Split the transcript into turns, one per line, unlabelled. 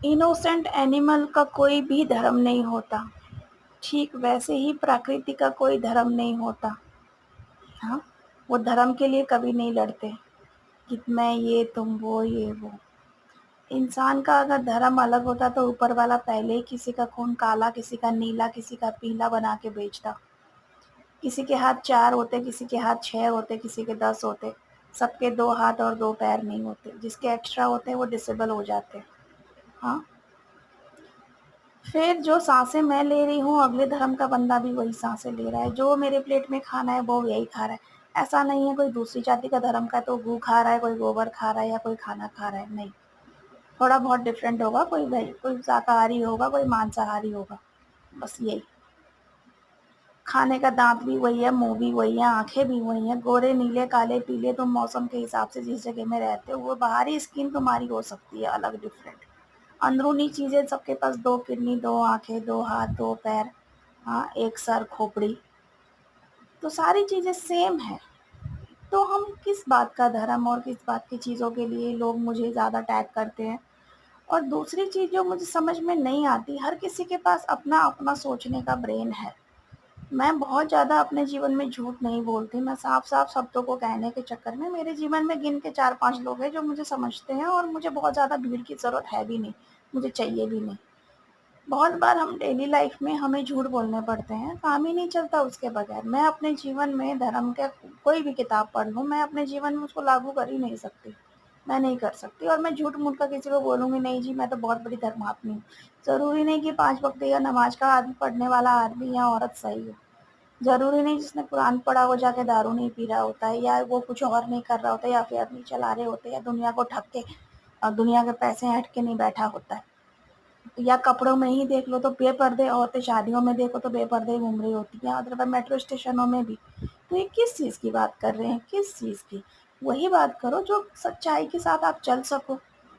Innocent animal का कोई भी धर्म नहीं होता। ठीक वैसे ही प्रकृति का कोई धर्म नहीं होता। हाँ, वो धर्म के लिए कभी नहीं लड़ते कि मैं ये तुम वो ये वो। इंसान का अगर धर्म अलग होता तो ऊपर वाला पहले ही किसी का खून काला, किसी का नीला, किसी का पीला बना के बेचता। किसी के हाथ 4 होते, किसी के हाथ 6 होते, किसी के 10 होते। सबके 2 हाथ और 2 पैर नहीं होते। जिसके एक्स्ट्रा होते हैं वो डिसेबल हो जाते हैं। हाँ, फिर जो सांसें मैं ले रही हूँ अगले धर्म का बंदा भी वही सांसें ले रहा है। जो मेरे प्लेट में खाना है वो यही खा रहा है। ऐसा नहीं है कोई दूसरी जाति का धर्म का तो गू खा रहा है, कोई गोबर खा रहा है या कोई खाना खा रहा है, नहीं। थोड़ा बहुत डिफरेंट होगा, कोई शाकाहारी होगा, कोई मांसाहारी होगा, बस यही। खाने का दांत भी वही है, मुंह भी वही है, आंखें भी वही हैं। गोरे, नीले, काले, पीले तुम मौसम के हिसाब से जिस जगह में रहते हो वो बाहरी स्किन तुम्हारी हो सकती है अलग, डिफरेंट। अंदरूनी चीजें सबके पास 2 किडनी, 2 आंखें, 2 हाथ, 2 पैर, हाँ, एक सर, खोपड़ी, तो सारी चीजें सेम है। तो हम किस बात का धर्म और किस बात की चीजों के लिए लोग मुझे ज्यादा टैग करते हैं। और दूसरी चीज जो मुझे समझ में नहीं आती, हर किसी के पास अपना अपना सोचने का ब्रेन है। मैं बहुत ज़्यादा अपने जीवन में झूठ नहीं बोलती। मैं साफ-साफ शब्दों को कहने के चक्कर में मेरे जीवन में गिन के 4-5 लोग हैं जो मुझे समझते हैं और मुझे बहुत ज़्यादा भीड़ की ज़रूरत है भी नहीं, मुझे चाहिए भी नहीं। बहुत बार हम डेली लाइफ में हमें झूठ बोलने पड़ते हैं, काम ही नहीं चलता उसके बगैर। मैं अपने जीवन में धर्म के कोई भी किताब पढ़ लूँ, मैं अपने जीवन में उसको लागू कर ही नहीं सकती। मैं नहीं कर सकती और मैं झूठ-मूठ का किसी को बोलूँगी नहीं जी मैं तो बहुत बड़ी धर्मात्मी हूँ। ज़रूरी नहीं कि 5 वक़्त या नमाज़ का पढ़ने वाला आदमी या औरत सही हो। ज़रूरी नहीं जिसने कुरान पढ़ा वो जाके दारू नहीं पी रहा होता है या वो कुछ और नहीं कर रहा होता है या अफेयर नहीं चला रहे होते या दुनिया को ठग के दुनिया के पैसे ऐंठ के नहीं बैठा होता है। या कपड़ों में ही देख लो तो बेपर्दे औरतें शादियों में देखो तो बेपर्दे घूम रही होती हैं, अदरवाइज़ मेट्रो स्टेशनों में भी। तो ये किस चीज़ की बात कर रहे हैं, किस चीज़ की? वही बात करो जो सच्चाई के साथ आप चल सको।